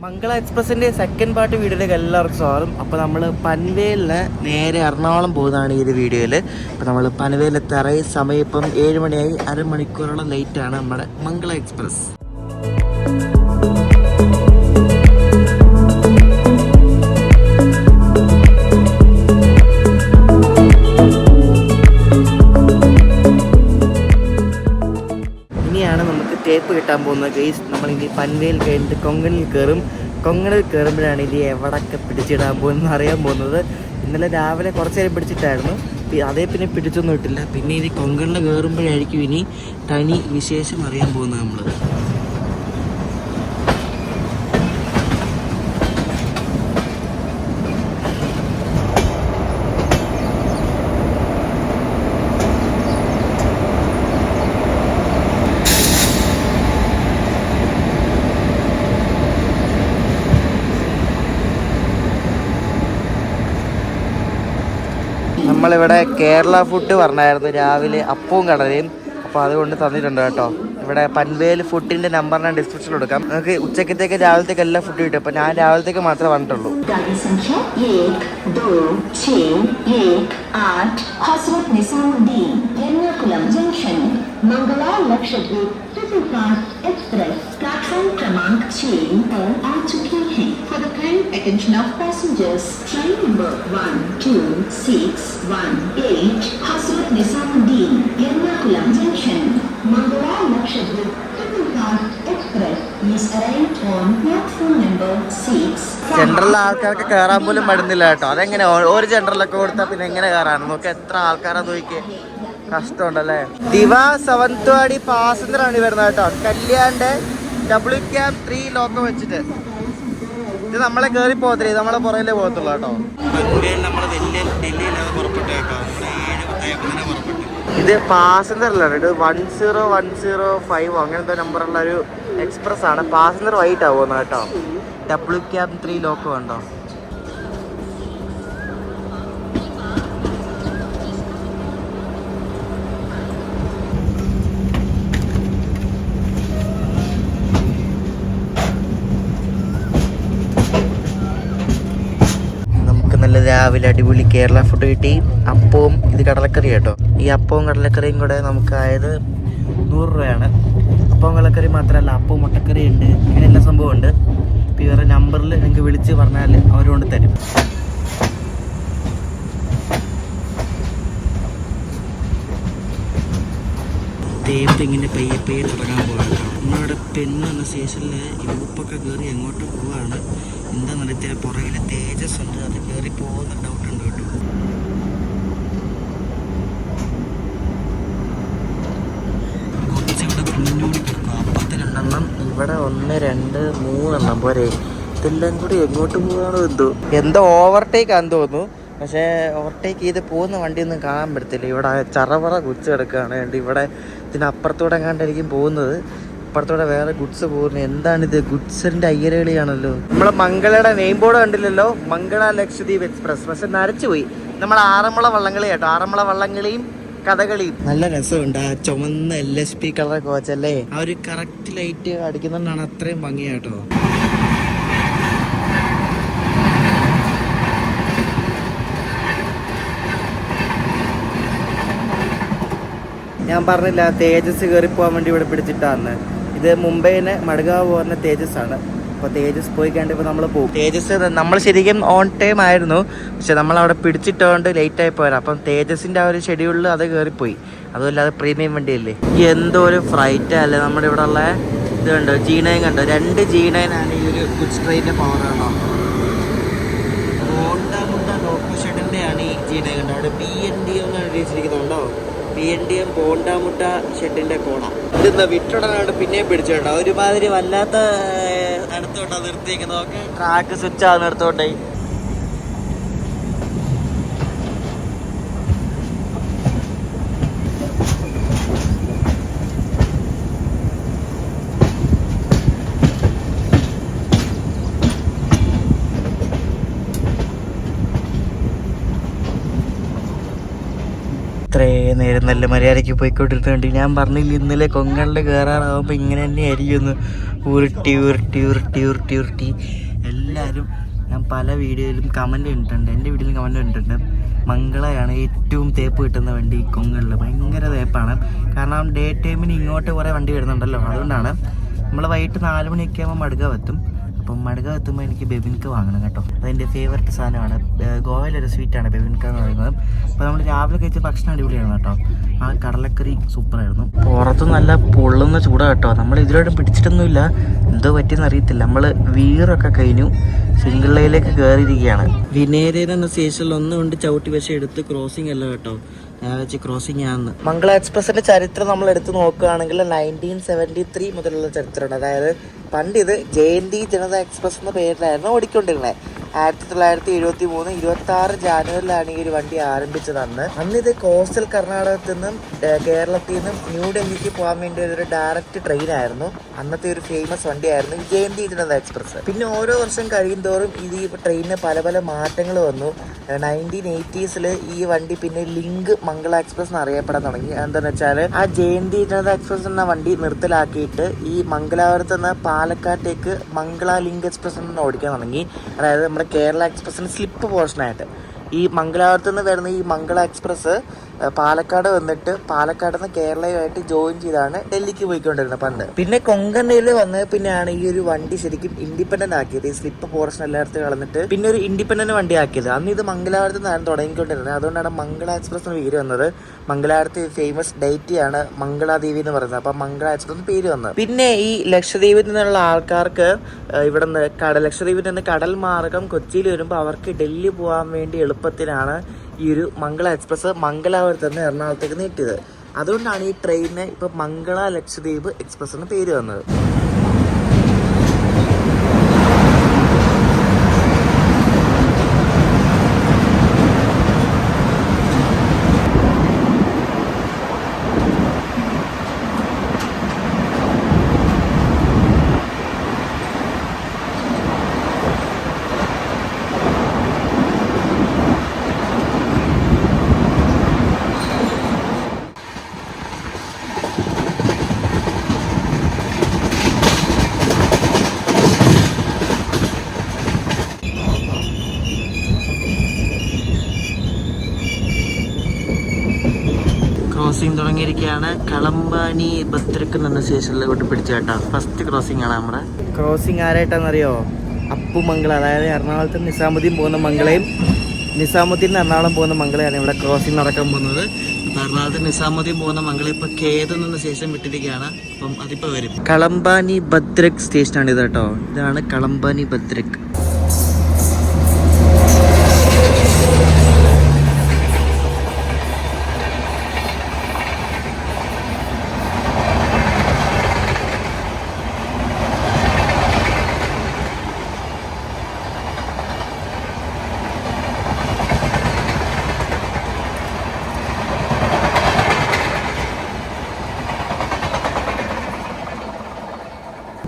മംഗള എക്സ്പ്രസിൻ്റെ second part വീഡിയോയിലേക്ക് എല്ലാവർക്കും സ്വാഗതം. അപ്പോൾ നമ്മൾ പൻവേലിന് നേരെ എറണാകുളം പോകുന്നതാണ് ഈ ഒരു വീഡിയോയിൽ. അപ്പോൾ നമ്മൾ പൻവേലിലെത്താറ സമയം ഇപ്പം 7 മണിയായി. അരമണിക്കൂറോളം ലേറ്റാണ് നമ്മുടെ മംഗള എക്സ്പ്രസ്. ഇനിയാണ് നമുക്ക് തേപ്പ് കിട്ടാൻ പോകുന്നത് ഗൈസ്. നമ്മളിനി പൻവേൽ കഴിഞ്ഞിട്ട് കൊങ്കണിൽ കയറും. കൊങ്കണിൽ കയറുമ്പോഴാണ് ഇനി എവിടെയൊക്കെ പിടിച്ചിടാൻ പോകുന്നത് അറിയാൻ പോകുന്നത്. ഇന്നലെ രാവിലെ കുറച്ച് നേരം പിടിച്ചിട്ടായിരുന്നു, അതേ പിന്നെ പിടിച്ചൊന്നും ഇട്ടില്ല. പിന്നെ ഇനി കൊങ്കണിൽ കയറുമ്പോഴായിരിക്കും ഇനി തനി വിശേഷം അറിയാൻ പോകുന്നത് നമ്മൾ. നമ്മളിവിടെ കേരള ഫുഡ് പറഞ്ഞായിരുന്നു രാവിലെ, അപ്പവും കടലയും. അപ്പോൾ അതുകൊണ്ട് തന്നിട്ടുണ്ട് കേട്ടോ. ഇവിടെ പൻവേൽ ഫുഡിൻ്റെ നമ്പർ ഞാൻ ഡിസ്ക്രിപ്ഷനിൽ കൊടുക്കാം. നമുക്ക് ഉച്ചക്കത്തേക്ക് രാവിലത്തേക്ക് എല്ലാം ഫുഡ് കിട്ടും. അപ്പോൾ ഞാൻ രാവിലത്തേക്ക് മാത്രമേ വന്നിട്ടുള്ളൂ. प्लेटफॉर्म क्रमांक 6 पर आ चुके हैं. For the kind attention of passengers, train number 12618 Hazrat Nizamuddin, Ernakulam Junction, Mangala Lakshadweep Superfast Express is arrived on platform number 6. General ആൾക്കാർക്ക് കയറാൻ പോലും പറ്റുന്നില്ല കേട്ടോ. അതെങ്ങനെ ഒരു ജനറലൊക്കെ കൊടുത്താൽ പിന്നെ എങ്ങനെ കയറാണ്? നോക്കി എത്ര ആൾക്കാരാന്ന് നോക്കിയേ, കഷ്ടമുണ്ടല്ലേ. ദിവ സവന്ത്വാടി പാസഞ്ചറാണ് വരുന്നത് കേട്ടോ. കല്യാണിന്റെ WCAB3 ലോക്ക് വെച്ചിട്ട് ഇത് നമ്മളെ കയറി പോകത്തില്ല, ഇത് നമ്മളെ പുറകിലേ പോകത്തുള്ളൂ കേട്ടോ. ഇത് പാസഞ്ചറിലാണ്. ഇത് 10105 അങ്ങനത്തെ നമ്പറുള്ള ഒരു എക്സ്പ്രസ് ആണ്. പാസഞ്ചർ വൈകിട്ടാണ് പോകുന്നത് കേട്ടോ. WCAB3 ലോക്ക് വേണ്ടോ. നല്ല രാവിലെ അടിപൊളി കേരള ഫുഡ് കിട്ടി. അപ്പവും ഇത് കടലക്കറി കേട്ടോ. ഈ അപ്പവും കടലക്കറിയും കൂടെ നമുക്കായത് 100 രൂപയാണ്. അപ്പവും കടലക്കറി മാത്രമല്ല, അപ്പവും മുട്ടക്കറി ഉണ്ട്, അങ്ങനെ എല്ലാ സംഭവം ഉണ്ട്. ഇപ്പോൾ ഇവരുടെ നമ്പറിൽ നിങ്ങൾക്ക് വിളിച്ച് പറഞ്ഞാൽ അവരുകൊണ്ട് തരും. തേപ്പ് ഇങ്ങനെ പയ്യെ പയ്യെ തുടങ്ങാൻ പോകാം. നമ്മളിവിടെ പെണ്ണ് എന്ന സ്റ്റേഷനിൽ യൂപ്പൊക്കെ കയറി എങ്ങോട്ട് പോവാണ് എന്താണെന്ന് അറിയത്തില്ല. പുറകിൽ തേജസ് ഉണ്ട്, അത് കയറി പോകുന്ന ഡൗട്ടുണ്ട് കേട്ടോ. കുറച്ചിവിടെ കുഞ്ഞോടി കിടക്കും. അപ്പുറത്ത് 2 എണ്ണം, ഇവിടെ 1 2 3 എണ്ണം പോരെ. ഇതെല്ലാം കൂടി എങ്ങോട്ട് പോകാണോ എന്തോ ഓവർടേക്ക് ആണെന്ന് തോന്നുന്നു. പക്ഷേ ഓവർടേക്ക് ചെയ്ത് പോകുന്ന വണ്ടിയൊന്നും കാണാൻ പറ്റത്തില്ല. ഇവിടെ ചറവറ ഗുഡ്സ് കിടക്കുകയാണ്. ഇവിടെ ഇതിനപ്പുറത്തൂടെ എങ്ങാണ്ടായിരിക്കും പോകുന്നത്. അപ്പുറത്തൂടെ വേറെ ഗുഡ്സ് പോകുന്നത്. എന്താണിത്? ഗുഡ്സിൻ്റെ അയ്യരളിയാണല്ലോ. നമ്മളെ മംഗളയുടെ നെയിം ബോർഡ് കണ്ടില്ലല്ലോ, മംഗള ലക്ഷദ്വീപ് എക്സ്പ്രസ്. പക്ഷെ നരച്ചുപോയി. നമ്മൾ ആറന്മുള വള്ളംകളി കേട്ടോ. ആറന്മുള വള്ളംകളിയും കഥകളിയും നല്ല രസമുണ്ട്. ആ ചുമന്ന LSP കളർ കോച്ചല്ലേ, ആ ഒരു കറക്റ്റ് ലൈറ്റ് അടിക്കുന്നതുകൊണ്ടാണ് അത്രയും ഭംഗിയാട്ടോ. ഞാൻ പറഞ്ഞില്ല, തേജസ് കയറി പോകാൻ വേണ്ടി ഇവിടെ പിടിച്ചിട്ടാണ്. ഇത് മുംബൈന് മഡ്ഗാവ് പോകുന്ന തേജസ് ആണ്. അപ്പോൾ തേജസ് പോയി കഴിഞ്ഞപ്പോൾ നമ്മൾ പോകും. തേജസ് നമ്മൾ ശരിക്കും ഓൺ ടൈം ആയിരുന്നു, പക്ഷെ നമ്മളവിടെ പിടിച്ചിട്ടുകൊണ്ട് ലേറ്റായി പോരാ. അപ്പം തേജസിൻ്റെ ആ ഒരു ഷെഡ്യൂളിൽ അത് കയറിപ്പോയി. അതുമല്ല, അത് പ്രീമിയം വണ്ടിയല്ലേ. എന്തോ ഒരു ഫ്ലൈറ്റ് അല്ലേ നമ്മുടെ ഇവിടെ ഉള്ള. ഇത് കണ്ടോ, G9 കണ്ടോ. 2 G9 ആണ് ഈ ഒരു ഗുഡ്സ് ട്രെയിനിൻ്റെ പവർ കണ്ടോ. ബോണ്ടാമുട്ട ലോക്കോ ഷെഡിൻ്റെ ആണ് ഈ G9 കണ്ടോ. അവിടെ BND എന്ന് എഴുതിയിരിക്കുന്നുണ്ടോ. BNDM ബോണ്ടാമുട്ട ഷെഡിന്റെ കോണ. ഇതെന്താ വിട്ടുടനാണ് പിന്നെയും പിടിച്ചോണ്ടോ. ഒരുമാതിരി വല്ലാത്ത അടുത്തോട്ടാ നിർത്തിയിരിക്കുന്നത്. നോക്ക്, ട്രാക്ക് സ്വിച്ച് ആണ് എടുത്തോണ്ടേ. ഇത്രയും നേരം നല്ല മര്യാദയ്ക്ക് പോയിക്കൊണ്ടിരുന്നുണ്ട്. ഞാൻ പറഞ്ഞില്ല ഇന്നലെ കൊങ്കണിൽ കയറാറാകുമ്പോൾ ഇങ്ങനെ തന്നെ ആയിരിക്കുന്നു. ഉരുട്ടി ഉരുട്ടി ഉരുട്ടി ഉരുട്ടി ഉരുട്ടി എല്ലാവരും, ഞാൻ പല വീഡിയോയിലും കമൻറ്റ് കണ്ടിട്ടുണ്ട്, എൻ്റെ വീഡിയോയിലും കമൻറ്റ് കണ്ടിട്ടുണ്ട്, മംഗളയാണ് ഏറ്റവും തേപ്പ് കിട്ടുന്ന വണ്ടി കൊങ്കണിൽ. ഭയങ്കര തേപ്പാണ്. കാരണം ഡേ ടൈമിന് ഇങ്ങോട്ട് കുറേ വണ്ടി വരുന്നുണ്ടല്ലോ, അതുകൊണ്ടാണ്. നമ്മൾ വൈകിട്ട് 4 മണിയൊക്കെ ആകുമ്പോൾ മടുകാവ് എത്തും. അപ്പം മടുകാവ് എത്തുമ്പോൾ എനിക്ക് ബെബിൻക വാങ്ങണം കേട്ടോ. അതെൻ്റെ ഫേവററ്റ് സാധനമാണ്. ഗോവയിലൊരു സ്വീറ്റാണ് ബെബിൻക എന്ന് പറയുന്നത്. അപ്പോൾ നമ്മൾ രാവിലെ കഴിച്ച ഭക്ഷണം അടിപൊളിയാണ് കേട്ടോ. ആ കടലക്കറി സൂപ്പറായിരുന്നു. പുറത്ത് നല്ല പൊള്ളുന്ന ചൂടാണ് കേട്ടോ. നമ്മൾ ഇതിലോട്ട് പിടിച്ചിട്ടൊന്നുമില്ല, എന്തോ പറ്റിയെന്ന് അറിയത്തില്ല. നമ്മൾ വീറൊക്കെ കഴിഞ്ഞു, സിംഗിൾ ലൈനിലേക്ക് കയറിയിരിക്കുകയാണ്. വിനേരൻ എന്ന സ്റ്റേഷനിൽ 1 കൊണ്ട് ചവിട്ടി പക്ഷേ എടുത്ത് ക്രോസിംഗ് അല്ല കേട്ടോ, ഞാൻ വെച്ച് ക്രോസിംഗ് ആണെന്ന്. മംഗള എക്സ്പ്രസിന്റെ ചരിത്രം നമ്മൾ എടുത്ത് നോക്കുകയാണെങ്കിൽ 1973 മുതലുള്ള ചരിത്രമാണ്. അതായത് പണ്ട് ഇത് ജയന്തി ജനത എക്സ്പ്രസ് എന്ന പേരിലായിരുന്നു ഓടിക്കൊണ്ടിരുന്നത്. 1973 26 ജാനുവരിയിലാണ് ഈ ഒരു വണ്ടി ആരംഭിച്ചത്. അന്ന് ഇത് കോസ്റ്റൽ കർണാടകത്തിൽ നിന്നും കേരളത്തിൽ നിന്നും ന്യൂഡൽഹിക്ക് പോകാൻ വേണ്ടി ഒരു ഡയറക്റ്റ് ട്രെയിൻ ആയിരുന്നു. അന്നത്തെ ഒരു ഫേമസ് വണ്ടിയായിരുന്നു ജയന്തി ജനത എക്സ്പ്രസ്. പിന്നെ ഓരോ വർഷം കഴിയും തോറും ഈ ട്രെയിനിന് പല പല മാറ്റങ്ങൾ വന്നു. 1980s ഈ വണ്ടി പിന്നെ ലിങ്ക് മംഗള എക്സ്പ്രസ് എന്ന് അറിയപ്പെടാൻ തുടങ്ങി. എന്താണെന്ന് വെച്ചാൽ ആ ജയന്തി ജനത എക്സ്പ്രസ് എന്ന വണ്ടി നിർത്തലാക്കിയിട്ട് ഈ മംഗലാപുരത്ത് നിന്ന് പാലക്കാട്ടേക്ക് മംഗള ലിങ്ക് എക്സ്പ്രസ് എന്ന് ഓടിക്കാൻ തുടങ്ങി. അതായത് നമ്മുടെ കേരള എക്സ്പ്രസിന് സ്ലിപ്പ് പോർഷനായിട്ട് ഈ മംഗലാപുരത്ത് നിന്ന് വരുന്ന ഈ മംഗള എക്സ്പ്രസ് പാലക്കാട് വന്നിട്ട് പാലക്കാട് നിന്ന് കേരളയുമായിട്ട് ജോയിൻ ചെയ്താണ് ഡൽഹിക്ക് പോയിക്കൊണ്ടിരുന്നത് പണ്ട്. പിന്നെ കൊങ്കണിൽ വന്നത് പിന്നെയാണ് ഈ ഒരു വണ്ടി ശരിക്കും ഇൻഡിപെൻഡന്റ് ആക്കിയത്. ഈ സ്ലിപ്പ് പോർഷൻ എല്ലായിടത്തും കളഞ്ഞിട്ട് പിന്നെ ഒരു ഇൻഡിപെൻഡന്റ് വണ്ടി ആക്കിയത്. അന്ന് ഇത് മംഗലാപുരത്ത് നിന്നാണ് തുടങ്ങിക്കൊണ്ടിരുന്നത്. അതുകൊണ്ടാണ് മംഗള എക്സ്പ്രസ് എന്ന് പേര് വന്നത്. മംഗലാപുരത്ത് ഫേമസ് ഡേറ്റിയാണ് മംഗളാദേവി എന്ന് പറയുന്നത്. അപ്പം മംഗള എക്സ്പ്രസ് പേര് വന്നത്. പിന്നെ ഈ ലക്ഷദ്വീപിൽ നിന്നുള്ള ആൾക്കാർക്ക് ഇവിടെ നിന്ന് ലക്ഷദ്വീപിൽ നിന്ന് കടൽ മാർഗം കൊച്ചിയിൽ വരുമ്പോൾ അവർക്ക് ഡൽഹി പോകാൻ വേണ്ടി എളുപ്പത്തിനാണ് ഈ ഒരു മംഗള എക്സ്പ്രസ് മംഗലാപുരത്ത് നിന്ന് എറണാകുളത്തേക്ക് നീട്ടിയത്. അതുകൊണ്ടാണ് ഈ ട്രെയിനിന് ഇപ്പം മംഗള ലക്ഷദ്വീപ് എക്സ്പ്രസ് എന്ന് പേര് വന്നത്. ക്രോസിംഗ് തുടങ്ങിയിരിക്കുകയാണ്. കളമ്പാനി ഭദ്രക്ക് എന്ന സ്റ്റേഷനിലോട്ട് പിടിച്ചു കേട്ടോ. ഫസ്റ്റ് ക്രോസിംഗ് ആണ് നമ്മുടെ. ക്രോസിംഗ് ആരായിട്ടാണെന്നറിയോ? അപ്പുമംഗള, അതായത് എറണാകുളത്ത് നിസാമുദ്ദീൻ പോകുന്ന മംഗളയും നിസാമുദ്ദീൻ എറണാകുളം പോകുന്ന മംഗളയാണ് ഇവിടെ ക്രോസിംഗ് നടക്കാൻ പോകുന്നത്. അപ്പോൾ എറണാകുളത്ത് നിസാമുദ്ദീൻ പോകുന്ന മംഗള ഇപ്പോൾ കേത് എന്ന സ്റ്റേഷൻ വിട്ടിരിക്കുകയാണ്. അപ്പം അതിപ്പോൾ വരും. കളമ്പാനി ഭദ്രക്ക് സ്റ്റേഷനാണ് ഇത് കേട്ടോ. ഇതാണ് കളമ്പാനി ഭദ്രക്ക്.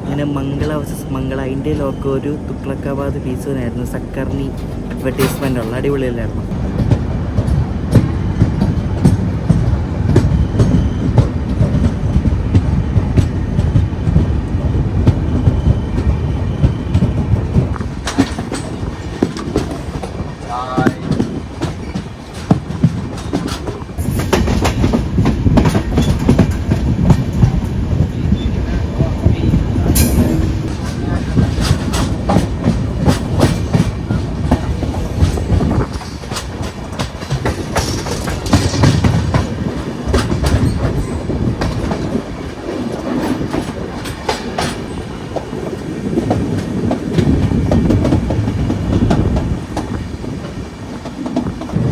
അങ്ങനെ മംഗള വേഴ്സസ് മംഗള, അതിൻ്റെ ലോക്ക് ഒരു തുഗ്ലക്കാബാദ് പീസുകാരായിരുന്നു. സക്കർണി അഡ്വർടൈസ്മെൻ്റ് ഉള്ള അടിപൊളിയല്ലായിരുന്നു.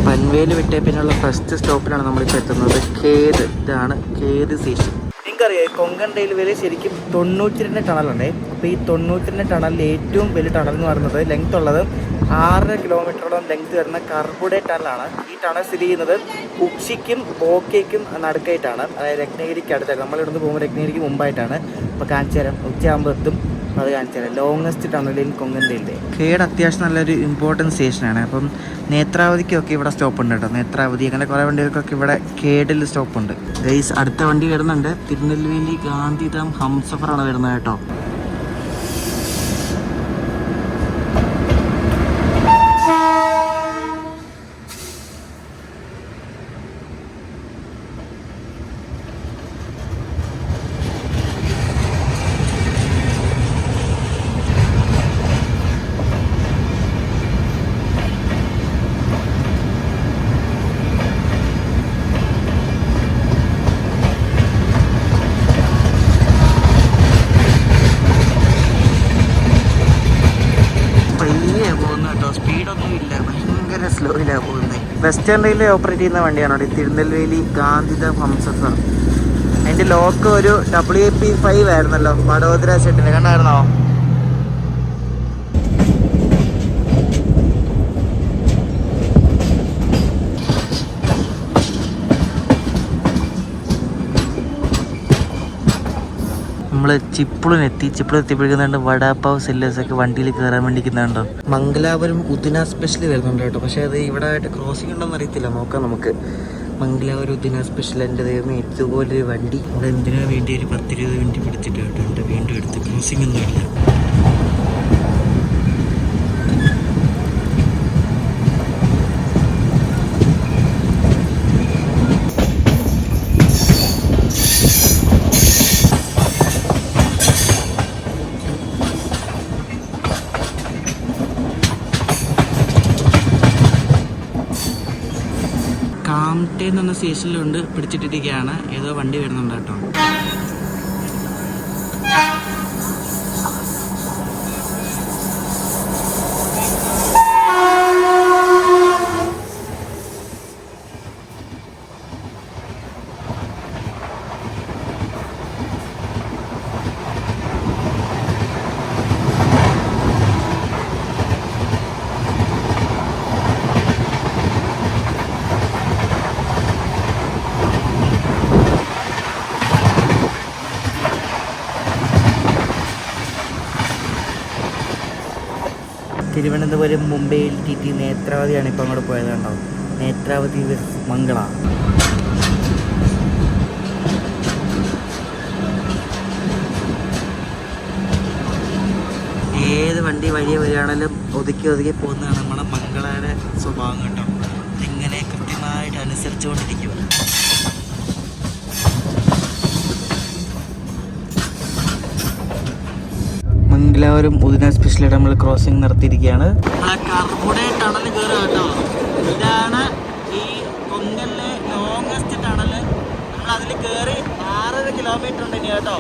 പൻവേൽ വിട്ടേ പിന്നെയുള്ള ഫസ്റ്റ് സ്റ്റോപ്പിലാണ് നമ്മളിപ്പോൾ എത്തുന്നത്. കേത്. ഇതാണ് കേത് സ്റ്റേഷൻ. നിങ്ങൾക്കറിയാം കൊങ്കൺ റെയിൽവേയിൽ ശരിക്കും 92 ടണലുണ്ട്. അപ്പോൾ ഈ 92 ടണലിൽ ഏറ്റവും വലിയ ടണൽ എന്ന് പറയുന്നത് ലെങ്ത് ഉള്ളത് 6 കിലോമീറ്ററോളം ലെങ്ത് വരുന്ന കർബുഡേ ടണലാണ്. ഈ ടണൽ സ്ഥിതി ചെയ്യുന്നത് ഉക്ഷിക്കും ബോക്കയ്ക്കും നടുക്കായിട്ടാണ്. അതായത് രത്നഗിരിക്ക് അടുത്തായിട്ട്. നമ്മളിവിടുന്ന് പോകുമ്പോൾ രത്നഗിരിക്ക് മുമ്പായിട്ടാണ്. അപ്പോൾ കാണിച്ചു തരാം, ഉച്ചയാകുമ്പോൾ എത്തും. അത് കാണിച്ചു തരാം. Longest tunnel in Konkan railway. കേട് അത്യാവശ്യം നല്ലൊരു ഇമ്പോർട്ടൻറ്റ് സ്റ്റേഷനാണ്. അപ്പം നേത്രാവതിക്കൊക്കെ ഇവിടെ സ്റ്റോപ്പ് ഉണ്ട് കേട്ടോ. നേത്രാവതി അങ്ങനെ കുറേ വണ്ടികൾക്കൊക്കെ ഇവിടെ കേടിൽ സ്റ്റോപ്പുണ്ട്. ഗൈസ്, അടുത്ത വണ്ടി വരുന്നുണ്ട്. തിരുനെൽവേലി ഗാന്ധിധാം ഹംസഫറാണ് വരുന്നത് കേട്ടോ. സ്പീഡൊന്നും ഇല്ല, ഭയങ്കര സ്ലോയിലാണ് പോകുന്നത്. വെസ്റ്റേൺ റെയിൽവേ ഓപ്പറേറ്റ് ചെയ്യുന്ന വണ്ടിയാണ് അവിടെ, തിരുനെൽവേലി ഗാന്ധിധാം ഹംസഫർ. അതിൻ്റെ ലോക്ക് ഒരു WP5 ആയിരുന്നല്ലോ, വഡോദര ഷെഡിന്, കണ്ടായിരുന്നോ? നമ്മൾ ചിപ്പിളെത്തിയപ്പോഴേക്കുന്നുണ്ട് വടാപ്പാവ് സെല്ലേഴ്സൊക്കെ വണ്ടിയിൽ കയറാൻ വേണ്ടിക്കുന്നുണ്ടോ. മംഗലാപുരം ഉദിന സ്പെഷ്യൽ വരുന്നുണ്ട് കേട്ടോ, പക്ഷേ അത് ഇവിടെ ആയിട്ട് ക്രോസിംഗ് ഉണ്ടോന്ന് അറിയത്തില്ല, നോക്കാം നമുക്ക്. മംഗലാപുരം ഉദിന സ്പെഷ്യൽ. എൻ്റെ ദൈവമേ, ഇതുപോലൊരു വണ്ടി ഇവിടെ എന്തിനാ വേണ്ടി ഒരു 10-20 മിനിറ്റ് പിടിച്ചിട്ട് കേട്ടോ. എൻ്റെ വീണ്ടും എടുത്ത് ക്രോസിംഗ് ഒന്നുമില്ല. കാംട്ടെ എന്ന് പറഞ്ഞ സ്റ്റേഷനിലുണ്ട്, പിടിച്ചിട്ടിരിക്കുകയാണ്. ഏതോ വണ്ടി വരുന്നുണ്ട് കേട്ടോ. തിരുവനന്തപുരം മുംബൈ LTT നേത്രാവതിയാണ് ഇപ്പോൾ അങ്ങോട്ട് പോയത് കണ്ടോ. നേത്രാവതി മംഗള. ഏത് വണ്ടി വഴിയെ വരികയാണെങ്കിലും ഒതുക്കി പോകുന്നതാണ് നമ്മുടെ മംഗളയുടെ സ്വഭാവം കേട്ടോ. ഇങ്ങനെ കൃത്യമായിട്ട് അനുസരിച്ചുകൊണ്ടിരിക്കും. മംഗലാപുരം ഉദിന സ്പെഷ്യലായിട്ട് നമ്മൾ ക്രോസിംഗ് നടത്തിയിരിക്കുകയാണ്. കർബുഡെ ടണൽ കയറുക കേട്ടോ. ഇതാണ് ഈ കൊങ്കലിലെ ലോങ്ങസ്റ്റ് ടണല്. നമ്മൾ അതിൽ കയറി 6.5 കിലോമീറ്റർ ഉണ്ട് ഇനി കേട്ടോ.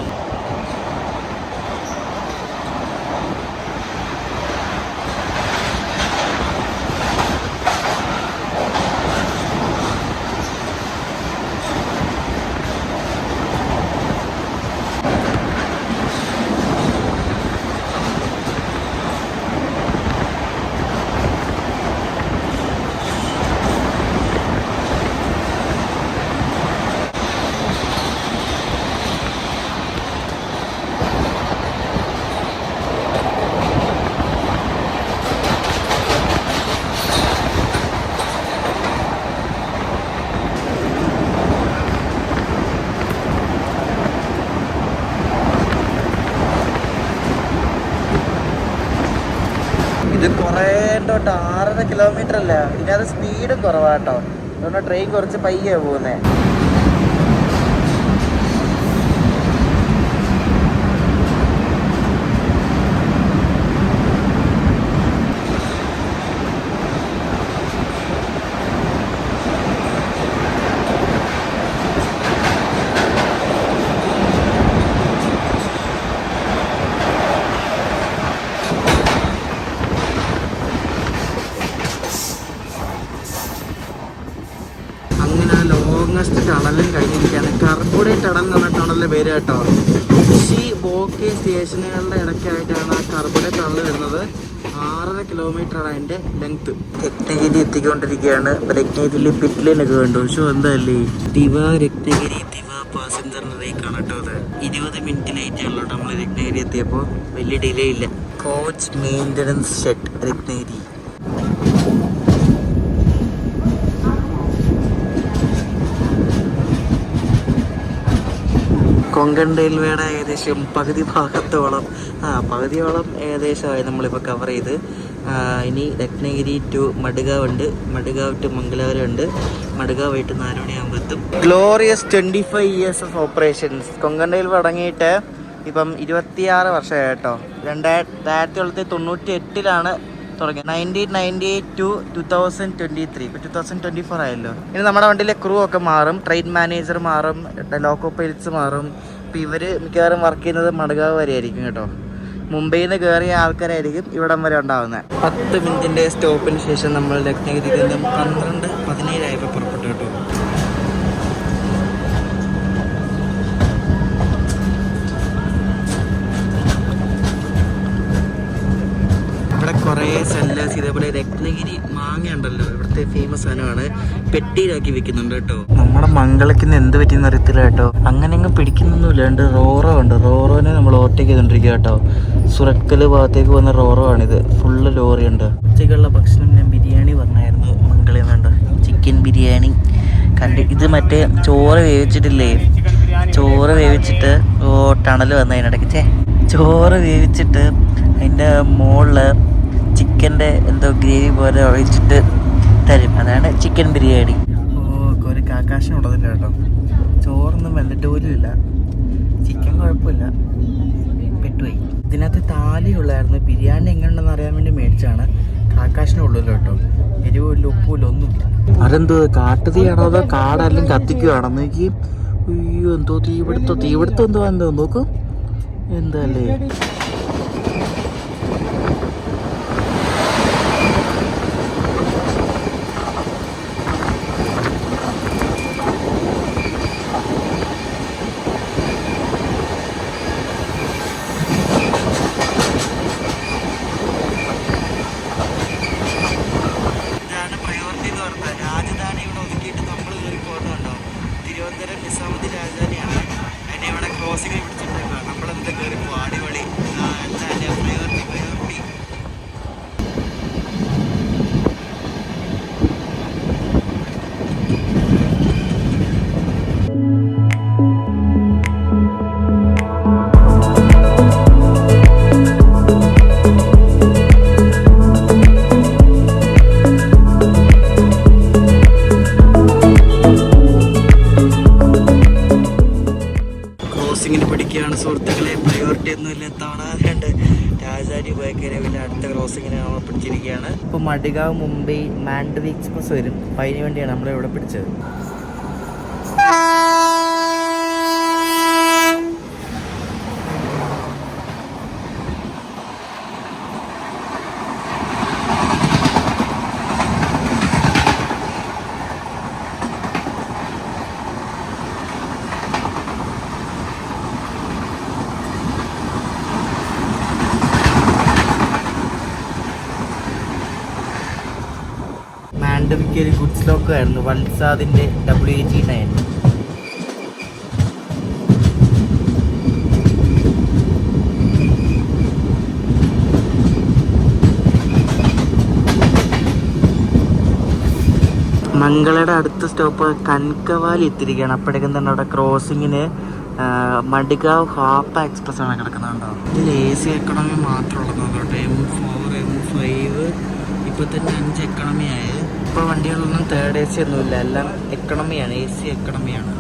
ഇത് കുറേ തൊട്ട് 6.5 കിലോമീറ്റർ അല്ല, ഇതിനകത്ത് സ്പീഡും കുറവാട്ടോ. അതുകൊണ്ട് ട്രെയിൻ കുറച്ച് പയ്യാണ് പോകുന്നത്. ടണലും കഴിഞ്ഞിരിക്കുകയാണ്. കർബുഡെ ടണൽ എന്ന് പറഞ്ഞ ടണലിൻ്റെ പേര് കേട്ടോ. കൊച്ചി ബോക്കെ സ്റ്റേഷനുകളുടെ ഇടയ്ക്കായിട്ടാണ് ആ കർബുഡെ ടണൽ വരുന്നത്. 6.5 കിലോമീറ്ററാണ് അതിൻ്റെ ലെങ്ത്ത്. രത്നഗിരി എത്തിക്കൊണ്ടിരിക്കുകയാണ്. രത്നഗിരിയിൽ പിറ്റ്ലൈനൊക്കെ കണ്ടു. പക്ഷേ എന്താല്ലേ, രത്നഗിരി പാസഞ്ചർ ട്രെയിനാണ് കേട്ടോ. അത് 20 മിനിറ്റ് ലേറ്റ് ആണല്ലോ നമ്മൾ രത്നഗിരി എത്തിയപ്പോൾ. വലിയ ഡിലേ ഇല്ല. Coach maintenance shed Ratnagiri. Konkan റെയിൽവേയുടെ ഏകദേശം പകുതിയോളം ഏകദേശമായി നമ്മളിപ്പോൾ കവർ ചെയ്ത്. ഇനി രത്നഗിരി ടു മഡ്ഗാവ് ഉണ്ട്, മഡ്ഗാവ് ടു മംഗലാപുരം ഉണ്ട്. മഡ്ഗാവ് വൈകിട്ട് 4 മണിയാകുമ്പോൾ എത്തും. Glorious 25 years of operations. Konkan railway തുടങ്ങിയിട്ട് ഇപ്പം 26 വർഷമായി കേട്ടോ. 1998 തുടങ്ങിയത്. 1998 to 2023. ഇപ്പോൾ 2024 ആയല്ലോ. ഇനി നമ്മുടെ വണ്ടിയിലെ ക്രൂ ഒക്കെ മാറും. ട്രെയിൻ മാനേജർ മാറും, ലോക്കോ പൈലറ്റ്സ് മാറും. ഇപ്പോൾ ഇവർ മിക്കവാറും വർക്ക് ചെയ്യുന്നത് മഡ്ഗാവ് വരെ ആയിരിക്കും കേട്ടോ. മുംബൈയിൽ നിന്ന് കയറിയ ആൾക്കാരായിരിക്കും ഇവിടം വരെ ഉണ്ടാവുന്നത്. 10 മിനിറ്റിൻ്റെ സ്റ്റോപ്പിന് ശേഷം നമ്മൾ ലക്നഗിരിയിൽ നിന്നും 12:17 പുറപ്പെട്ടു കേട്ടോ. ഇവിടെ കുറേ സെല്ലേഴ്സ് ഇതേപോലെ രത്നഗിരി മാങ്ങ ഉണ്ടല്ലോ, ഇവിടുത്തെ ഫേമസ് സാധനമാണ്, പെട്ടിയിലാക്കി വെക്കുന്നുണ്ട് കേട്ടോ. നമ്മുടെ മംഗളക്കിന്ന് എന്ത് പറ്റിയെന്ന് അറിയത്തില്ല കേട്ടോ. അങ്ങനെ അങ്ങ് പിടിക്കുന്നൊന്നുമില്ല. ഉണ്ട് റോറോ ഉണ്ട്, റോറോനെ നമ്മൾ ഓവർടേക്ക് ചെയ്തോണ്ടിരിക്കുക കേട്ടോ. സുറക്കൽ ഭാഗത്തേക്ക് വന്ന റോറോ ആണിത്. ഫുള്ള് ലോറി ഉണ്ട്. ഉച്ചയ്ക്കുള്ള ഭക്ഷണം ഞാൻ ബിരിയാണി പറഞ്ഞായിരുന്നു മംഗളിൽ നിന്നുണ്ട്. ചിക്കൻ ബിരിയാണി ഇത് മറ്റേ ചോറ് വേവിച്ചിട്ടില്ലേ, ചോറ് വേവിച്ചിട്ട് ടണൽ വന്ന അതിനിടയ്ക്ക് ചോറ് വേവിച്ചിട്ട് അതിൻ്റെ മുകളിൽ ചിക്കൻ്റെ എന്തോ ഗ്രേവി പോലെ ഒഴിച്ചിട്ട് തരും. അതാണ് ചിക്കൻ ബിരിയാണി. ഒരു കാക്കാശം ഉള്ളതില്ല കേട്ടോ. ചോറൊന്നും വെന്തിട്ട് പോലും ഇല്ല. ചിക്കൻ കുഴപ്പമില്ല, പെട്ടുപോയി. ഇതിനകത്ത് താലിയുള്ളായിരുന്നു. ബിരിയാണി എങ്ങനെയുണ്ടെന്ന് അറിയാൻ വേണ്ടി മേടിച്ചാണ്. കാക്കാശിനെ ഉള്ളല്ലോ കേട്ടോ. എരിവില്ല, ഉപ്പുമില്ല, ഒന്നുമില്ല. അതെന്തോ കാട്ടുതീയാണോ അതോ കാടെല്ലാം കത്തിക്കുകയാണോ നോക്കി. അയ്യോ എന്തോ തീപിടുത്തം എന്തോ നോക്കൂ. എന്താ അല്ലേ തിരുവനന്തപുരം നിസാമുദ്ദീൻ രാജധാനിയാണ്. അതിനെ ഇവിടെ ക്രോസിങ്ങിൽ പിടിച്ചിട്ടേക്കാം. നമ്മളെന്താ കയറി പോകും, അടിപൊളി. എന്താ പ്രയോറിറ്റി. പിടിക്കുകയാണ് സുഹൃത്തുക്കളെ. പ്രയോറിറ്റി ഒന്നുമില്ല. തവണ രാജധാനി പോയക്കരവില്ല. അടുത്ത ക്രോസിങ്ങിന് നമ്മൾ പിടിച്ചിരിക്കുകയാണ്. ഇപ്പോൾ മഡ്ഗാവ് മുംബൈ മാൻഡവി എക്സ്പ്രസ് വരും. അപ്പോൾ അതിന് വേണ്ടിയാണ് നമ്മളിവിടെ പിടിച്ചത്. മാൻഡവിക്ക് ഒരു ഗുഡ്സ് ലോക്ക് ആയിരുന്നു, വത്സാദിൻ്റെ WG9. മംഗളയുടെ അടുത്ത സ്റ്റോപ്പ് കൻകവാലി എത്തിയിരിക്കുകയാണ്. അപ്പോഴേക്കും തന്നെ അവിടെ ക്രോസിങ്ങിന് മഡ്ഗാവ് ഹാപ്പ എക്സ്പ്രസ് ആണ് കിടക്കുന്നുണ്ടോ. ഇതിൽ AC എക്കണോമി മാത്രമുള്ളത് കേട്ടോ. M4 M5 ഇപ്പോൾ തന്നെ 5 എക്കണോമി ആയത്. ഇപ്പോൾ വണ്ടികളൊന്നും തേർഡ് AC ഒന്നുമില്ല, എല്ലാം എക്കണോമിയാണ്, AC എക്കണോമിയാണ്.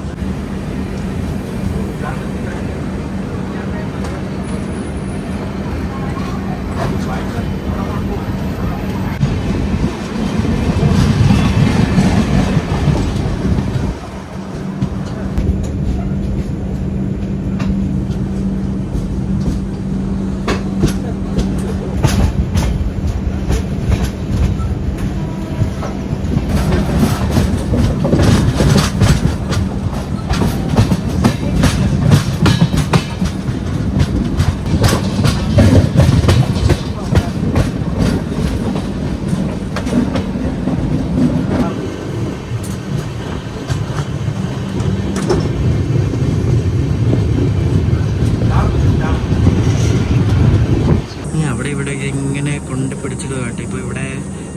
ഇവിടെ ഇങ്ങനെ കൊണ്ട് പിടിച്ചത് കേട്ടോ. ഇപ്പോൾ ഇവിടെ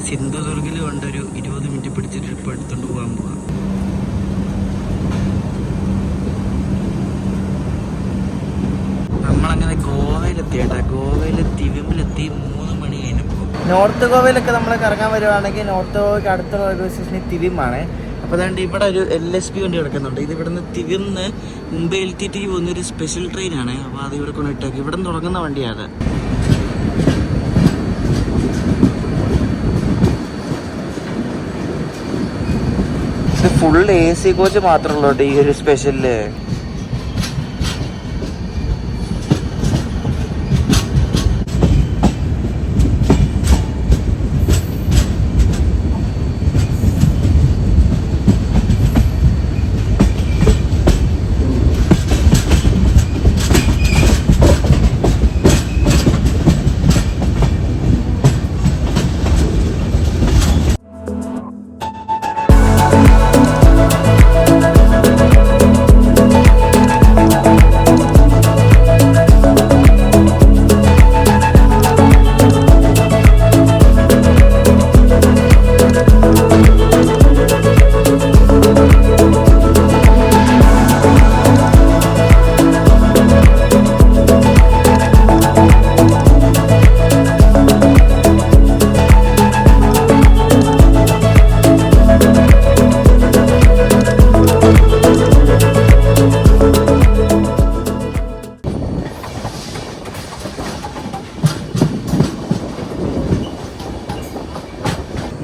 സിന്ധുദുർഗിൽ കൊണ്ടൊരു 20 മിനിറ്റ് പിടിച്ചിട്ട് ഇപ്പോൾ എടുത്തുകൊണ്ട് പോകാൻ പോവാം. നമ്മളങ്ങനെ ഗോവയിലെത്തി കേട്ടോ. ഗോവയിൽ തിവിമിലെത്തി 3 മണി കഴിഞ്ഞപ്പോൾ. നോർത്ത് ഗോവയിലൊക്കെ നമ്മൾ കറങ്ങാൻ വരുവാണെങ്കിൽ നോർത്ത് ഗോവയ്ക്ക് അടുത്തുള്ള റെയിൽവേ സ്റ്റേഷനിൽ തിവിമാണ്. അപ്പോൾ അതുകൊണ്ട് ഇവിടെ ഒരു LSP വണ്ടി കിടക്കുന്നുണ്ട്. ഇത് ഇവിടുന്ന് തിവിന്ന് മുംബൈ LTT പോകുന്നൊരു സ്പെഷ്യൽ ട്രെയിനാണ്. അപ്പോൾ അത് ഇവിടെ കൊണ്ടിട്ടേക്ക്. ഇവിടെ നിന്ന് തുടങ്ങുന്ന വണ്ടിയാണ്. ഇത് ഫുൾ AC കോച്ച് മാത്രമേ ഉള്ളൂ ഈ ഒരു സ്പെഷ്യലില്.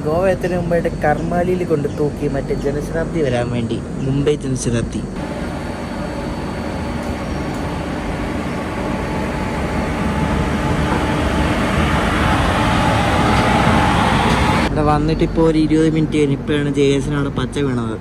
ഗോവ എത്തുന്നതിന് മുമ്പായിട്ട് കർമാലിയിൽ കൊണ്ട് തൂക്കി മറ്റേ ജനശതാബ്ദി വരാൻ വേണ്ടി, മുംബൈ ജനശതാബ്ദി. ഇവിടെ വന്നിട്ട് ഇപ്പോൾ ഒരു 20 മിനിറ്റ് കഴിഞ്ഞ് ഇപ്പോഴാണ് ജയസിനവിടെ പച്ച വീണത്.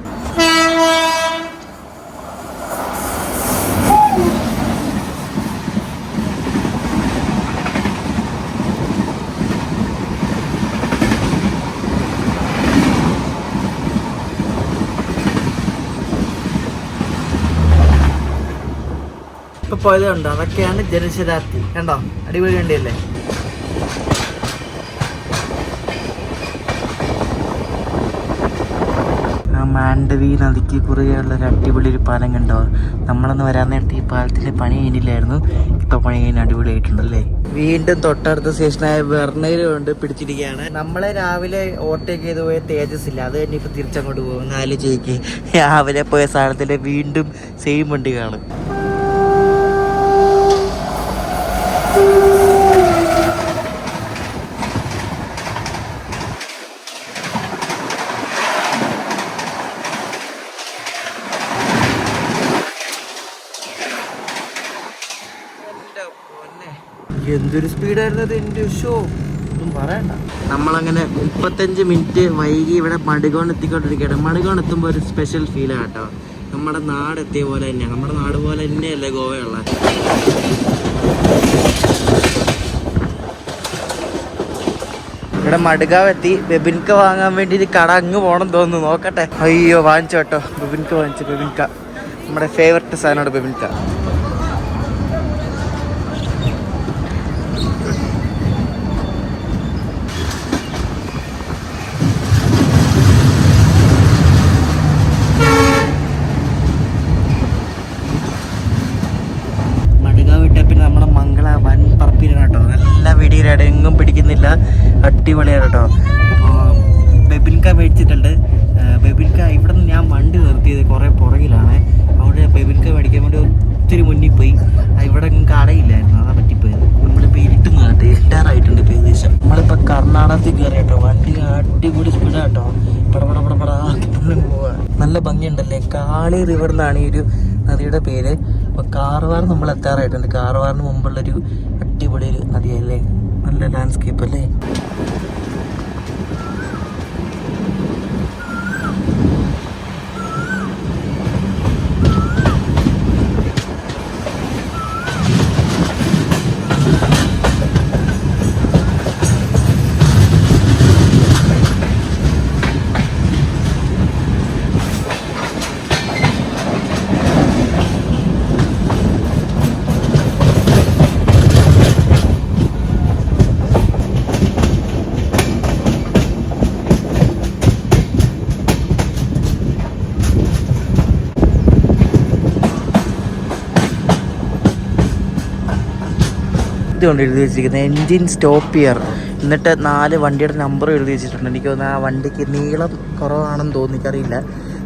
ഇപ്പൊ പോയത് കണ്ടോ, അതൊക്കെയാണ് ജനശതാബ്ദി. കണ്ടോ, അടിപൊളി വണ്ടിയല്ലേ. ആ മാൻഡവി നദിക്ക് കുറുകെയുള്ള ഒരു അടിപൊളി ഒരു പാലം കണ്ടോ. നമ്മളൊന്ന് വരാൻ നേരത്തെ ഈ പാലത്തിന്റെ പണി കഴിഞ്ഞില്ലായിരുന്നു, ഇപ്പൊ പണി കഴിഞ്ഞ അടിപൊളിയായിട്ടുണ്ടല്ലേ. വീണ്ടും തൊട്ടടുത്ത സ്റ്റേഷനായ വെർണയിൽ കൊണ്ട് പിടിച്ചിരിക്കുകയാണ്. നമ്മളെ രാവിലെ ഓവർടേക്ക് ചെയ്ത് പോയ തേജസ് ഇല്ല, അത് തന്നെ ഇപ്പൊ തിരിച്ചങ്ങോട്ട് പോകും. 4 ജയിക്ക് രാവിലെ പോയ സാധനത്തിന്റെ വീണ്ടും സെയിം വണ്ടി കാണും. എന്തൊരു സ്പീഡായിരുന്നത് എൻ്റെ ഷോ, ഒന്നും പറയണ്ട. നമ്മളങ്ങനെ 35 മിനിറ്റ് വൈകി ഇവിടെ മടുകോൺ എത്തിക്കൊണ്ടിരിക്കുകയാണ്. മടുകോൺ എത്തുമ്പോൾ ഒരു സ്പെഷ്യൽ ഫീലാണ് കേട്ടോ. നമ്മുടെ നാട് എത്തിയ പോലെ തന്നെയാണ്. നമ്മുടെ നാട് പോലെ തന്നെയല്ലേ ഗോവയുള്ള. ഇവിടെ മടുകാവ് എത്തി. ബെബിൻക വാങ്ങാൻ വേണ്ടി ഒരു കട അങ്ങ് പോകണം തോന്നുന്നു, നോക്കട്ടെ. അയ്യോ വാങ്ങിച്ചു കേട്ടോ, ബെബിൻക വാങ്ങിച്ചു. ബെബിൻക നമ്മുടെ ഫേവററ്റ് സാധനമാണ് ബെബിൻക. എങ്ങും പിടിക്കുന്നില്ല, അടിപൊളിയാണ് കേട്ടോ. അപ്പോൾ ബെബിൻക മേടിച്ചിട്ടുണ്ട്. ബെബിൻക ഇവിടെ നിന്ന് ഞാൻ വണ്ടി നിർത്തിയത് കുറേ പുറകിലാണ്. അവിടെ ബെബിൻക മേടിക്കാൻ വേണ്ടി ഒത്തിരി മുന്നിൽ പോയി. ഇവിടെ കടയില്ലായിരുന്നു, അതാ പറ്റിപ്പോയത്. നമ്മളിപ്പോൾ ഇരുട്ടാറായിട്ടുണ്ട് ഇപ്പോൾ ഏകദേശം. നമ്മളിപ്പോൾ കർണാടകത്തിൽ കയറി കേട്ടോ. വണ്ടി അടിപൊളി സ്പീഡാണ് കേട്ടോ. പടപടപടപടാക്കി പോവാ. നല്ല ഭംഗിയുണ്ടല്ലേ. കാളി റിവർ എന്നാണ് ഈ ഒരു നദിയുടെ പേര്. അപ്പോൾ കാർവാർ നമ്മൾ എത്താറായിട്ടുണ്ട്. കാർവാറിന് മുമ്പുള്ളൊരു അടിപൊളി ഒരു നദിയല്ലേ, നല്ല ലാൻഡ്സ്കേപ്പ് അല്ലേ. കൊണ്ട് എഴുതി വെച്ചിരിക്കുന്നത് എൻജിൻ സ്റ്റോപ്പ് ഇയർ. എന്നിട്ട് 4 വണ്ടിയുടെ നമ്പർ എഴുതി വെച്ചിട്ടുണ്ട്. എനിക്ക് തോന്നുന്നു ആ വണ്ടിക്ക് നീളം കുറവാണെന്ന് തോന്നുന്നു, എനിക്കറിയില്ല.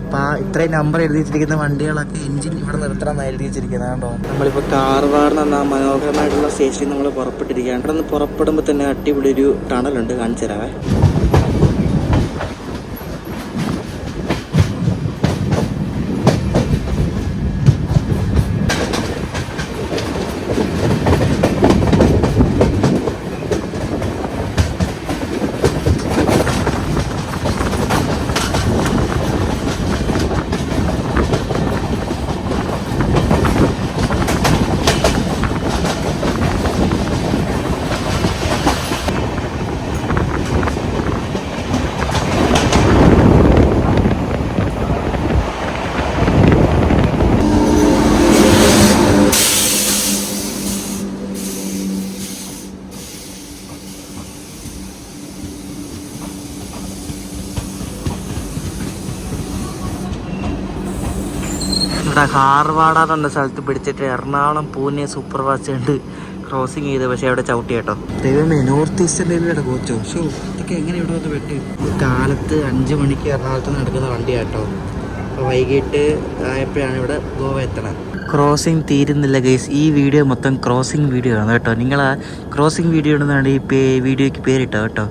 അപ്പോൾ ഇത്രയും നമ്പർ എഴുതി വെച്ചിരിക്കുന്ന വണ്ടികളൊക്കെ എൻജിൻ ഇവിടെ നിർത്തണമെന്ന് എഴുതി വെച്ചിരിക്കുന്നത് കേട്ടോ. നമ്മളിപ്പോൾ കാർവാറിന് എന്ന മനോഹരമായിട്ടുള്ള സ്റ്റേഷനിൽ നമ്മൾ പുറപ്പെട്ടിരിക്കുകയാണ്. ഇവിടെ നിന്ന് പുറപ്പെടുമ്പോൾ തന്നെ അടിപൊളി ഒരു ടണലുണ്ട്, കാണിച്ചു തരാവേ. ഇവിടെ ഹാർവാഡ എന്ന സ്ഥലത്ത് പിടിച്ചിട്ട് എറണാകുളം പൂനെ സൂപ്പർ ഫാസ്റ്റ് കണ്ട് ക്രോസിങ് ചെയ്ത്, പക്ഷേ അവിടെ ചവിട്ടി കേട്ടോ. ദൈവമേ, നോർത്ത് ഈസ്റ്റേൺ റെയിൽവേയുടെ കോച്ചോ. ഷോ, ഇതൊക്കെ എങ്ങനെ ഇവിടെ വന്ന് പെട്ട്. കാലത്ത് 5 മണിക്ക് എറണാകുളത്ത് നടക്കുന്ന വണ്ടിയാട്ടോ. അപ്പോൾ വൈകിട്ട് ആയപ്പോഴാണ് ഇവിടെ ഗോവ എത്തണത്. ക്രോസിങ് തീരുന്നില്ല ഗൈസ്. ഈ വീഡിയോ മൊത്തം ക്രോസിങ് വീഡിയോ ആണ് കേട്ടോ. നിങ്ങൾ ആ ക്രോസിങ് വീഡിയോ ഉണ്ടെന്നാണ് ഈ വീഡിയോയ്ക്ക് പേരിട്ടോ കേട്ടോ.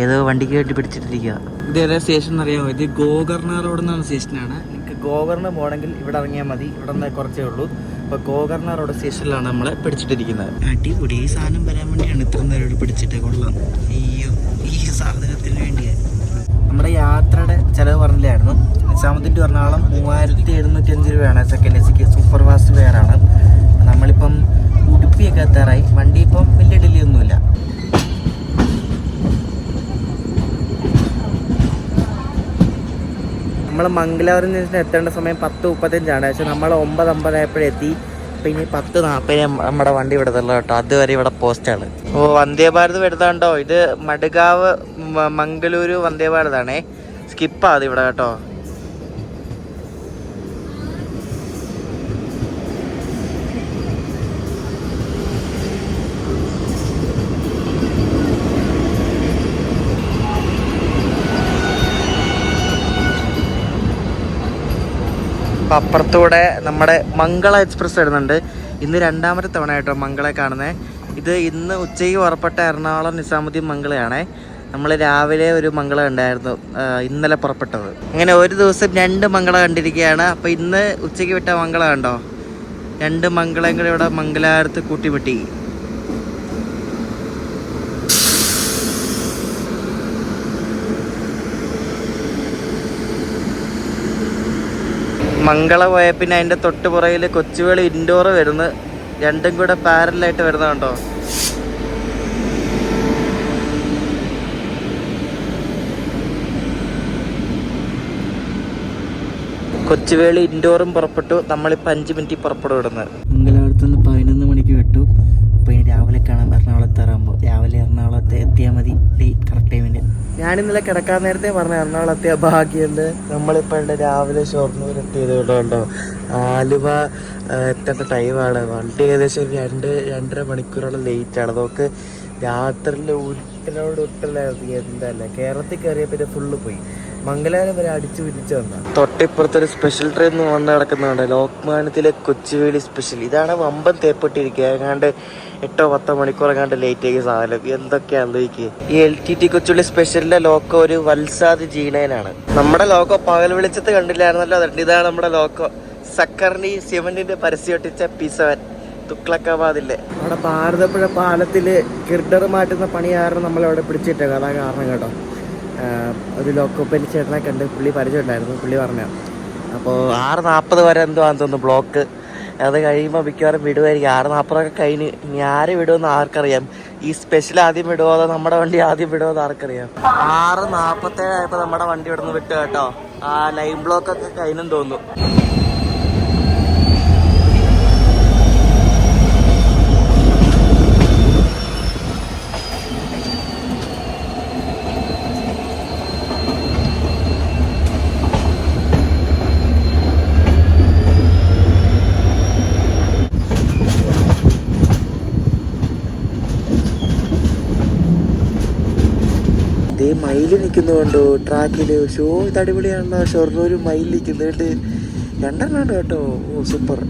ഏതോ വണ്ടിക്ക് വേണ്ടി പിടിച്ചിട്ടിരിക്കുക. ഇത് ഏതാ സ്റ്റേഷൻ അറിയാമോ? ഇത് ഗോകർണ റോഡ് എന്നാണ് സ്റ്റേഷനാണ്. നിങ്ങൾക്ക് ഗോകർണ പോകണമെങ്കിൽ ഇവിടെ ഇറങ്ങിയാൽ മതി. ഇവിടെ നിന്ന് കുറച്ചേ ഉള്ളൂ. അപ്പോൾ ഗോകർണ റോഡ് സ്റ്റേഷനിലാണ് നമ്മളെ പിടിച്ചിട്ടിരിക്കുന്നത്. അടിപൊളി. ഈ സാധനം വരാൻ വേണ്ടിയാണ് ഇത്ര നേരം പിടിച്ചിട്ട്. കൊള്ളാം. അയ്യോ, ഈ സാധനത്തിന് വേണ്ടിയാണ്. നമ്മുടെ യാത്രയുടെ ചിലവ് പറഞ്ഞില്ലായിരുന്നു. നിസാമുദ്ദീൻ എറണാകുളം 3705 രൂപയാണ് സെക്കൻഡ് എ സിക്ക്. സൂപ്പർ ഫാസ്റ്റ് ഫെയറാണ്. നമ്മളിപ്പം ഉടുപ്പിയൊക്കെ എത്താറായി. വണ്ടി ഇപ്പം വലിയ ഡിലേ ഒന്നുമില്ല. നമ്മൾ മംഗലാപുരം ജംഗ്ഷനിൽ എത്തേണ്ട സമയം 10:35 പക്ഷെ നമ്മൾ 9:50 ആയപ്പോഴെത്തി. അപ്പം ഇനി 10:40 നമ്മുടെ വണ്ടി ഇവിടെ തള്ള കേട്ടോ. അതുവരെ ഇവിടെ പോസ്റ്റാണ്. ഓ, വന്ദേ ഭാരത് വരുന്നുണ്ടോ? ഇത് മഡ്ഗാവ് മംഗളൂരു വന്ദേ ഭാരതാണേ. സ്കിപ്പാണ് ഇവിടെ കേട്ടോ. അപ്പം അപ്പുറത്തൂടെ നമ്മുടെ മംഗള എക്സ്പ്രസ് വരുന്നുണ്ട്. ഇന്ന് 2ാമത്തെ തവണ കേട്ടോ മംഗളെ കാണുന്നത്. ഇത് ഇന്ന് ഉച്ചയ്ക്ക് പുറപ്പെട്ട എറണാകുളം നിസാമുദ്ദീൻ മംഗളയാണേ. നമ്മൾ രാവിലെ ഒരു മംഗള ഉണ്ടായിരുന്നു, ഇന്നലെ പുറപ്പെട്ടത്. അങ്ങനെ ഒരു ദിവസം 2 മംഗള കണ്ടിരിക്കുകയാണ്. അപ്പോൾ ഇന്ന് ഉച്ചയ്ക്ക് വിട്ട മംഗള കണ്ടോ, 2 മംഗളയും കൂടെ ഇവിടെ മംഗലാപുരത്ത് കൂട്ടിമുട്ടി. മംഗള പോയ പിന്നെ അതിൻ്റെ തൊട്ട് പുറകിൽ കൊച്ചുവേളി ഇൻഡോർ വരുന്നു. 2ഉം കൂടെ പാരലായിട്ട് വരുന്നത് കണ്ടോ. കൊച്ചുവേളി ഇൻഡോറും പുറപ്പെട്ടു. നമ്മളിപ്പോൾ 5 മിനിറ്റ് പുറപ്പെടും ഇവിടുന്ന്. മംഗലാപുരത്ത് നിന്ന് 11 മണിക്ക് വിട്ടു. അപ്പോൾ ഇനി രാവിലെ കാണാം എറണാകുളത്ത് ഇറങ്ങുമ്പോൾ. രാവിലെ എറണാകുളത്ത് എത്തിയാൽ മതി കറക്റ്റ് ടൈമിന്. ഞാനിന്നലെ കിടക്കാൻ നേരത്തെ പറഞ്ഞു എറണാകുളത്തെ ഭാഗ്യമുണ്ട്. നമ്മളിപ്പോൾ രാവിലെ ഷൊർണൂർ എത്തിയത് കേട്ടോ. ആലുവ എത്തേണ്ട ടൈമാണ്. വണ്ടി ഏകദേശം ഒരു 2-2.5 മണിക്കൂറോളം ലേറ്റാണ്. നമുക്ക് രാത്രിയിൽ ഉരുട്ടലായിരുന്നു. എന്തല്ല കേരളത്തിൽ കയറിയ പിന്നെ ഫുള്ള് പോയി. മംഗലാപുരം വരെ അടിച്ചു പിരിച്ചു വന്ന. തൊട്ടിപ്പുറത്തൊരു സ്പെഷ്യൽ ട്രെയിൻ വന്ന് കിടക്കുന്നുണ്ട്. ലോക്മാന്യത്തിലെ കൊച്ചുവേളി സ്പെഷ്യൽ. ഇതാണ് വമ്പൻ തേപ്പെട്ടിരിക്കുക. എങ്ങാണ്ട് 8-10 മണിക്കൂർ എങ്ങാണ്ട് ലേറ്റ് ആക്കിയ സാധനം. എന്തൊക്കെയാണ് ഈ LTT കൊച്ചുവേളി സ്പെഷ്യലിന്റെ ലോക്കോ ഒരു വത്സാദ് G9 നമ്മുടെ ലോക്കോ പകൽ വെളിച്ചത്ത് കണ്ടില്ലായിരുന്നല്ലോ. അതുകൊണ്ട് ഇതാണ് നമ്മുടെ ലോക്കോ. സക്കറിനി സിമന്റിന്റെ പരസ്യം ഒട്ടിച്ച P7 തുക്ലക്കാബാദില്ലേ. അവിടെ ഭാരതപ്പുഴ പാലത്തില് ഗിർഡർ മാറ്റുന്ന പണി കാരണം നമ്മളവിടെ പിടിച്ചിട്ടേ. അതാ കാരണം കേട്ടോ. ഒരു ലോക്കോപ്പലി ചേട്ടനെ കണ്ട് പുള്ളി പരിചയം ഉണ്ടായിരുന്നു. പുള്ളി പറഞ്ഞ അപ്പോൾ 6:40 വരെ എന്തോ ആണെന്ന് തോന്നുന്നു ബ്ലോക്ക്. അത് കഴിയുമ്പോൾ മിക്കവാറും വിടുമായിരിക്കും. 6:40 കഴിഞ്ഞ് ഇനി ആര് വിടുമെന്ന് ആർക്കറിയാം. ഈ സ്പെഷ്യൽ ആദ്യം വിടുമോ അതോ നമ്മുടെ വണ്ടി ആദ്യം വിടുമോ എന്ന് ആർക്കറിയാം. 6:47 ആയപ്പോൾ നമ്മുടെ വണ്ടി ഇവിടെ നിന്ന് വിട്ടു കേട്ടോ. ആ ലൈൻ ബ്ലോക്കൊക്കെ കഴിഞ്ഞെന്ന് തോന്നുന്നു. മയില് നിൽക്കുന്നുണ്ടോ ട്രാക്കില്. ഷോ ഇത് അടിപൊളിയാണല്ലോ. ഷൊർണൂർ മയിൽ നിൽക്കുന്നുണ്ട്. 2 കേട്ടോ. ഓ സൂപ്പർ.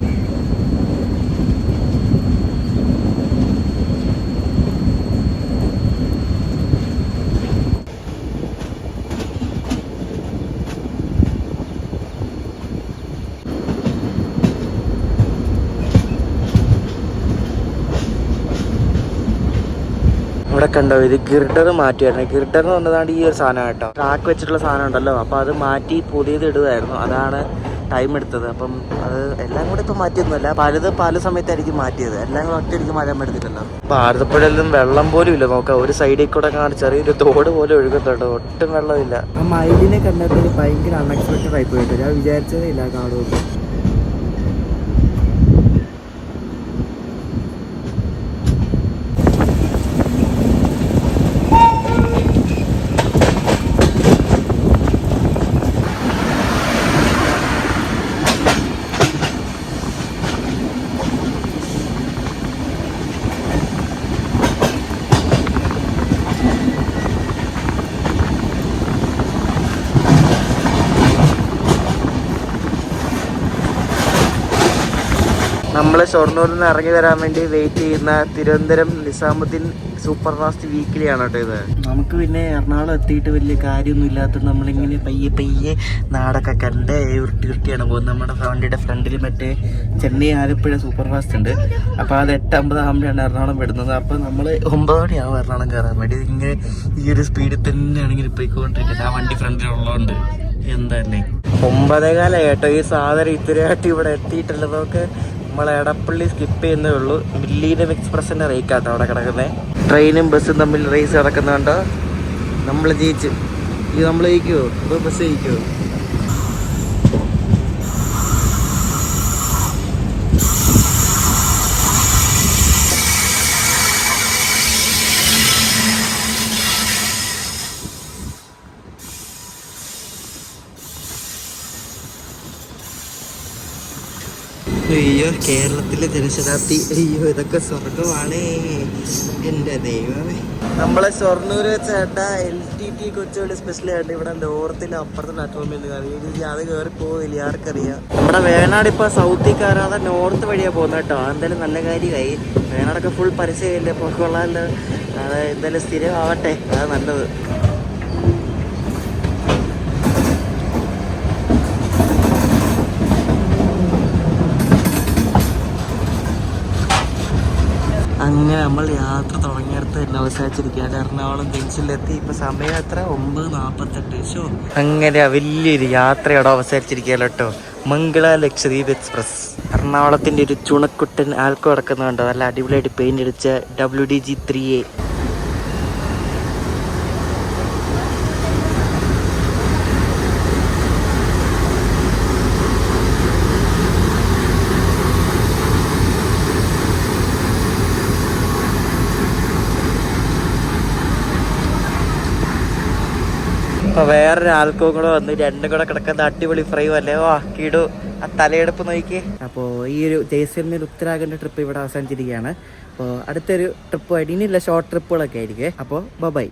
ഇവിടെ കണ്ടോ, ഇത് ഗിർഡർ മാറ്റിയായിരുന്നു. ഗിർഡർ എന്ന് പറഞ്ഞതാണ് ഈ ഒരു സാധനം കേട്ടോ. ട്രാക്ക് വെച്ചിട്ടുള്ള സാധനം ഉണ്ടല്ലോ. അപ്പോൾ അത് മാറ്റി പുതിയത് ഇടുമായിരുന്നു. അതാണ് ടൈം എടുത്തത്. അപ്പം അത് എല്ലാം കൂടെ ഇപ്പം മാറ്റിയൊന്നുമല്ല. പല സമയത്തായിരിക്കും മാറ്റിയത്. എല്ലാം കൂടെ ഒറ്റയടിക്ക് മാറ്റാൻ പറ്റത്തില്ലല്ലോ. ഭാരതപ്പുഴയിലും വെള്ളം പോലും ഇല്ല. നോക്കാം, ഒരു സൈഡിൽ കൂടെ കാണാൻ ചെറിയൊരു തോട് പോലെ ഒഴുകുന്നുണ്ടോ. ഒട്ടും വെള്ളമില്ല. ആ മയിലിനെ കണ്ടപ്പോൾ ഭയങ്കര അൺഎക്സ്പെക്റ്റഡ് ആയി പോയിട്ട്. ഞാൻ വിചാരിച്ചതേ ഇല്ല കാണുമെന്ന്. നമ്മൾ ഷൊർണൂരിൽ നിന്ന് ഇറങ്ങി വരാൻ വേണ്ടി വെയിറ്റ് ചെയ്യുന്ന തിരുവനന്തപുരം നിസാമുദ്ദീൻ സൂപ്പർ ഫാസ്റ്റ് വീക്കിലിയാണ് കേട്ടോ ഇത്. നമുക്ക് പിന്നെ എറണാകുളം എത്തിയിട്ട് വലിയ കാര്യമൊന്നും ഇല്ലാത്തത് നമ്മളിങ്ങനെ പയ്യെ നാടൊക്കെ കണ്ട് ഉരുട്ടിയാണ് പോകുന്നത്. നമ്മുടെ വണ്ടിയുടെ ഫ്രണ്ടിൽ മറ്റേ ചെന്നൈ ആലപ്പുഴ സൂപ്പർ ഫാസ്റ്റ് ഉണ്ട്. അപ്പോൾ അത് 8:50 ആകുമ്പോഴാണ് എറണാകുളം വിടുന്നത്. അപ്പോൾ നമ്മൾ 9 മണിയാവും എറണാകുളം കയറാൻ വേണ്ടി. ഇങ്ങനെ ഈ ഒരു സ്പീഡിൽ തന്നെയാണ് ഇങ്ങനെ പോയിക്കൊണ്ടിരിക്കുന്നത്. ആ വണ്ടി ഫ്രണ്ടിലുള്ളതുകൊണ്ട് എന്താ തന്നെ 9:15 കേട്ടോ. ഈ സാധനം ഇത്രയായിട്ട് ഇവിടെ എത്തിയിട്ടുള്ളതൊക്കെ നമ്മൾ എടപ്പള്ളി സ്കിപ്പ് ചെയ്യുന്നേ ഉള്ളൂ. മില്ലീനിയം എക്സ്പ്രസിന്റെ റേക്കാട്ടോ അവിടെ കിടക്കുന്നത്. ട്രെയിനും ബസ്സും തമ്മിൽ റേസ് കിടക്കുന്നുണ്ടോ. നമ്മൾ ജയിച്ചു. ഇത് നമ്മൾ ജയിക്കുമോ അതോ ബസ് ജയിക്കുമോ? അയ്യോ, കേരളത്തിലെ ജനശതാബ്ദി. അയ്യോ, ഇതൊക്കെ സ്വർഗമാണേ എൻ്റെ ദൈവമേ. നമ്മളെ ഷൊർണൂർ ചേട്ട LTT കൊച്ചുവേളി സ്പെഷ്യൽ ആയിട്ട് ഇവിടെ നോർത്തിൽ അപ്പുറത്തെ പ്ലാറ്റ്ഫോമിൽ അത് കയറി പോകില്ല, ആർക്കറിയാം. നമ്മുടെ വേണാട് ഇപ്പോൾ സൗത്തിൽ കയറാതെ നോർത്ത് വഴിയാണ് പോകുന്നത് കേട്ടോ. എന്തായാലും നല്ല കാര്യമായി. വേണാടൊക്കെ ഫുൾ പരസ്യമില്ല, ഇപ്പോൾ കൊള്ളാമല്ലോ. അത് എന്തായാലും സ്ഥിരമാവട്ടെ, അത് നല്ലത്. അങ്ങനെ നമ്മൾ യാത്ര തുടങ്ങിയെടുത്ത് തന്നെ അവസാനിച്ചിരിക്കുകയാണ്. എറണാകുളം ജംഗ്ഷനിലെത്തി. ഇപ്പൊ സമയം എത്ര? 9:48. ഷോ, അങ്ങനെ വലിയൊരു യാത്രയോടെ അവസാനിച്ചിരിക്കുകയല്ലോ കേട്ടോ. മംഗള ലക്ഷദ്വീപ് എക്സ്പ്രസ്. എറണാകുളത്തിന്റെ ഒരു ചുണക്കുട്ടൻ ആൽക്കോ കിടക്കുന്നുണ്ടോ. നല്ല അടിപൊളിയായിട്ട് പെയിന്റ് അടിച്ച WDG 3A. അപ്പോൾ വേറൊരു ആൾക്കും കൂടെ വന്ന് രണ്ടും കൂടെ കിടക്കുന്ന അടിപൊളി ഫ്രൈ അല്ലേ. ഓ കിടു, ആ തലയെടുപ്പ് നോക്കി. അപ്പോൾ ഈ ഒരു ജയ്സൽമീർ ഉത്തരാഖണ്ഡ് ട്രിപ്പ് ഇവിടെ അവസാനിച്ചിരിക്കുകയാണ്. അപ്പോൾ അടുത്തൊരു ട്രിപ്പ് ആയിട്ട് ഇനിയില്ല, ഷോർട്ട് ട്രിപ്പുകളൊക്കെ ആയിരിക്കും. അപ്പോൾ ബൈ.